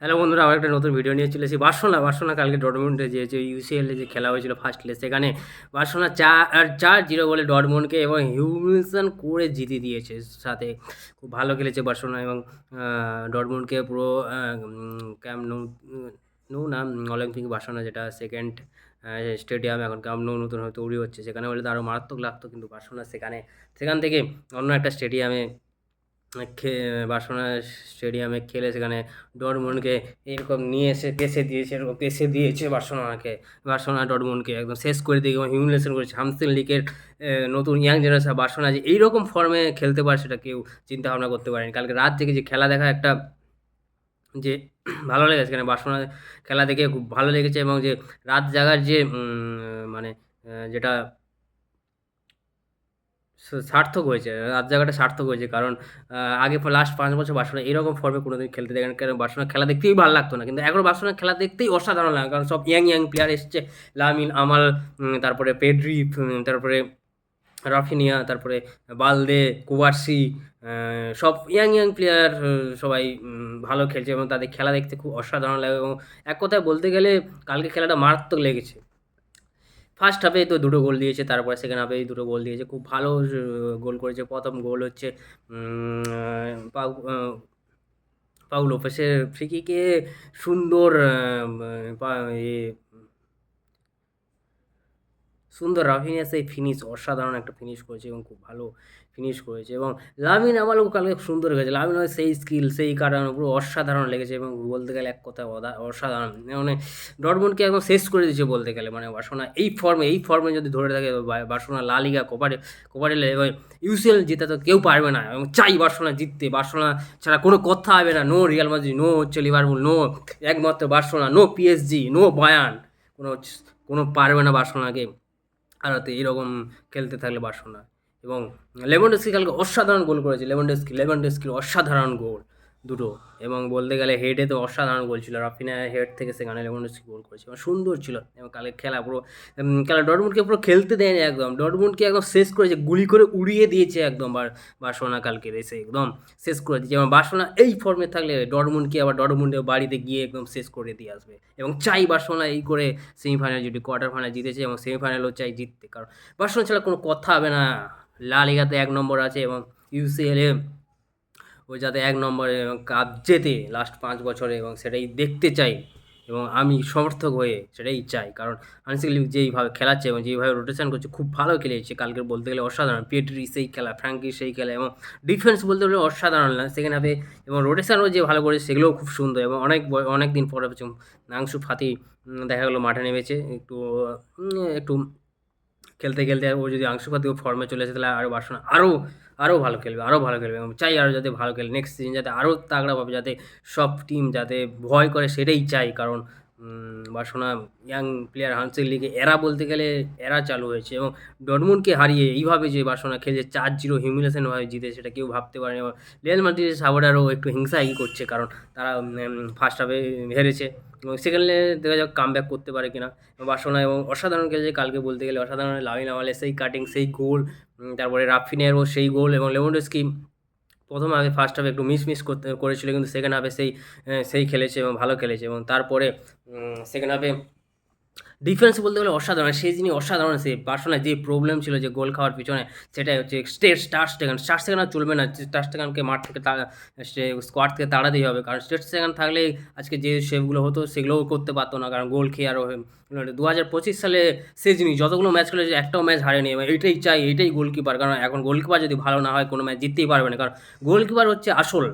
Hello বন্ধুরা, আবার একটা নতুন ভিডিও নিয়ে চলে এসেছি। বার্সেলোনা কালকে ডর্টমুন্ডে যে ইউসিএলে যে খেলা হয়েছিল ফার্স্ট লেগ, সেখানে বার্সেলোনা 4-0 বলে ডর্টমুন্ডকে এবং হিউমিলেশন করে জিতে দিয়েছে। সাথে খুব ভালো খেলেছে বার্সেলোনা এবং ডর্টমুন্ডকে পুরো ক্যাম্প নো না, অলিম্পিক বার্সেলোনা যেটা সেকেন্ড স্টেডিয়াম, এখন ক্যাম্প নো নতুন হয়তো তৈরি হচ্ছে, সেখানে হলে তো আরও মারাত্মক লাগতো, কিন্তু বার্সেলোনা সেখান থেকে অন্য একটা স্টেডিয়ামে খে বার্সেলোনা স্টেডিয়ামে খেলে সেখানে ডর্টমুন্ডকে এরকম নিয়ে এসে পেছে দিয়েছে বার্সেলোনা ডর্টমুন্ডকে একদম শেষ করে দিয়ে এবং হিউমিলিয়েশন করেছে। হামসিন লিগের নতুন ইয়াং জেনারেশন বার্সেলোনা যে এইরকম ফর্মে খেলতে পারে সেটা কেউ চিন্তা ভাবনা করতে পারেনি। কালকে রাত থেকে যে খেলা দেখা একটা যে ভালো লেগেছে, এখানে বার্সেলোনা খেলা দেখে খুব ভালো লেগেছে এবং যে রাত জাগার যে মানে যেটা সার্থক হয়েছে। রাত জাগাটা সার্থক হয়েছে। কারণ আগে লাস্ট ৫ বছর বার্সেলোনা এরকম ফর্মে কোনোদিন খেলতে দেখেনি। কারণ বার্সেলোনার খেলা দেখতেই ভালো লাগতো না। কিন্তু এখন বার্সেলোনার খেলা দেখতেই অসাধারণ লাগে। কারণ সব ইয়াং প্লেয়ার এসছে। লামিন আমাল, তারপরে পেড্রি, তারপরে রাফিনিয়া, তারপরে বালদে, কুবার্সি, সব ইয়াং প্লেয়ার সবাই ভালো খেলছে এবং তাদের খেলা দেখতে খুব অসাধারণ লাগে এবং এক কথায় বলতে গেলে কালকে খেলাটা মারাত্মক লেগেছে। ফার্স্ট হাফে তো দুটো গোল দিয়েছে, তারপরে সেকেন্ড হাফে দুটো গোল দিয়েছে, খুব ভালো গোল করেছে। প্রথম গোল হচ্ছে পাউ পাউ লোপেসের ফ্রি কিকে সুন্দর সুন্দর রাফিনিয়া সেই ফিনিশ, অসাধারণ একটা ফিনিশ করেছে এবং খুব ভালো ফিনিশ করেছে এবং লামিন আমালও কালকে সুন্দর হয়েছে। লামিন সেই স্কিল, সেই কারণে পুরো অসাধারণ লেগেছে এবং বলতে গেলে এক কথায় অসাধারণ, মানে ডর্টমুন্ডকে একদম শেষ করে দিয়েছে বলতে গেলে। মানে বার্সেলোনা এই ফর্মে যদি ধরে থাকে বার্সেলোনা লা লিগা, কোপা ডেল রে এবং ইউসিএল জেতা তো কেউ পারবে না এবং চাই বার্সেলোনা জিততে। বার্সেলোনা ছাড়া কোনো কথা হবে না। নো রিয়াল মাদ্রিদ, নো হচ্ছে লিভারপুল, নো একমাত্র Barcelona, no PSG, no Bayern, কোনো কোনো পারবে না বার্সেলোনাকে হারাতে এইরকম খেলতে থাকলে বার্সেলোনা। এবং লেভানডস্কি কালকে অসাধারণ গোল করেছে। লেভানডস্কির অসাধারণ গোল দুটো, এবং বলতে গেলে হেডে তো অসাধারণ গোল ছিল। রাফিনিয়ার হেড থেকে সেখানে লেভানডস্কি গোল করেছে এবং সুন্দর ছিল। এবং কালকে খেলা পুরো খেলা ডর্টমুন্ডকে পুরো খেলতে দেয়নি একদম। ডর্টমুন্ডকে একদম শেষ করেছে, গুলি করে উড়িয়ে দিয়েছে একদম। বার্সেলোনা কালকে এসে একদম শেষ করে দিয়েছে এবং বার্সেলোনা এই ফর্মে থাকলে ডর্টমুন্ডকে আবার ডর্টমুন্ডের বাড়িতে গিয়ে একদম শেষ করে দিয়ে আসবে এবং চাই বার্সেলোনা এই করে সেমিফাইনাল, যদি কোয়ার্টার ফাইনাল জিতেছে এবং সেমিফাইনালও চাই জিততে। কারণ বার্সেলোনা ছাড়া কোনো কথা হবে না। লা লিগাতে ১ নম্বর আছে এবং ইউসিএলে ও যাতে ১ নম্বরে কাপ জেতে লাস্ট ৫ বছরে, এবং সেটাই দেখতে চাই এবং আমি সমর্থক হয়ে সেটাই চাই। কারণ হান্সি ফ্লিক যেইভাবে খেলাচ্ছে এবং যেইভাবে রোটেশন করছে খুব ভালো খেলেছে কালকে বলতে গেলে অসাধারণ। পেড্রি সেই খেলা, ফ্র্যাঙ্কি সেই খেলা এবং ডিফেন্স বলতে গেলে অসাধারণ না সেকেন্ড হাফে, এবং রোটেশনও যে ভালো করেছে সেগুলোও খুব সুন্দর। এবং অনেক দিন পরে আংশু ফাতি দেখা গেলো মাঠে নেমেছে একটু খেলতে ও যদি আংশু ফাতিও ফর্মে চলে আসে তাহলে আরও বার্সেলোনা আরও ভালো খেলবে এবং চাই আরও যাতে ভালো খেলে নেক্সট সিজন, যাতে আরও তাগড়া পাবে, যাতে সব টিম যাতে ভয় করে সেটাই চাই। কারণ বার্সেলোনা ইয়াং প্লেয়ার হান্সি লিগে বলতে গেলে চালু হয়েছে এবং ডর্টমুন্ডকে হারিয়ে এইভাবে যে বার্সেলোনা খেলছে ৪-০ হিউমিলেশনভাবে জিতে, সেটা কেউ ভাবতে পারেনি। এবং রিয়াল মাদ্রিদের সাপোর্টারও একটু হিংসাই করছে, কারণ তারা ফার্স্ট হাফে হেরেছে এবং সেকেন্ডে দেখা যাক কামব্যাক করতে পারে কিনা। বার্সেলোনা এবং অসাধারণ খেলেছে কালকে বলতে গেলে, অসাধারণ। লামিন ইয়ামালের সেই কাটিং, সেই গোল, তারপরে রাফিনিয়ারও সেই গোল এবং লেভানডস্কি প্রথম হাফে ফার্স্ট হাফে একটু মিস করেছিল, কিন্তু সেকেন্ড হাফে সেই খেলেছে এবং ভালো খেলেছে। এবং তারপরে সেকেন্ড হাফে ডিফেন্স বলতে গেলে অসাধারণ। সেই যিনি অসাধারণ, সে বার্সেলোনার যে প্রবলেম ছিল যে গোল খাওয়ার পিছনে, সেটাই হচ্ছে স্টার স্টেগান আর চলবে না। স্টার স্টেগানকে মাঠ থেকে স্কোয়াড থেকে তাড়াতেই হবে, কারণ স্টার স্টেগান থাকলে আজকে যে সেভগুলো হতো সেগুলোও করতে পারতো না, কারণ গোল খেয়ে আরও ২০২৫ সালে সে যিনি যতগুলো ম্যাচ খেলেছে একটাও ম্যাচ হারেনি এবং এইটাই চাই, এইটাই গোলকিপার। কারণ এখন গোলকিপার যদি ভালো না হয় কোনো ম্যাচ জিততেই পারবে না, কারণ গোলকিপার হচ্ছে আসল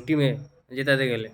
টিমে জেতাতে গেলে।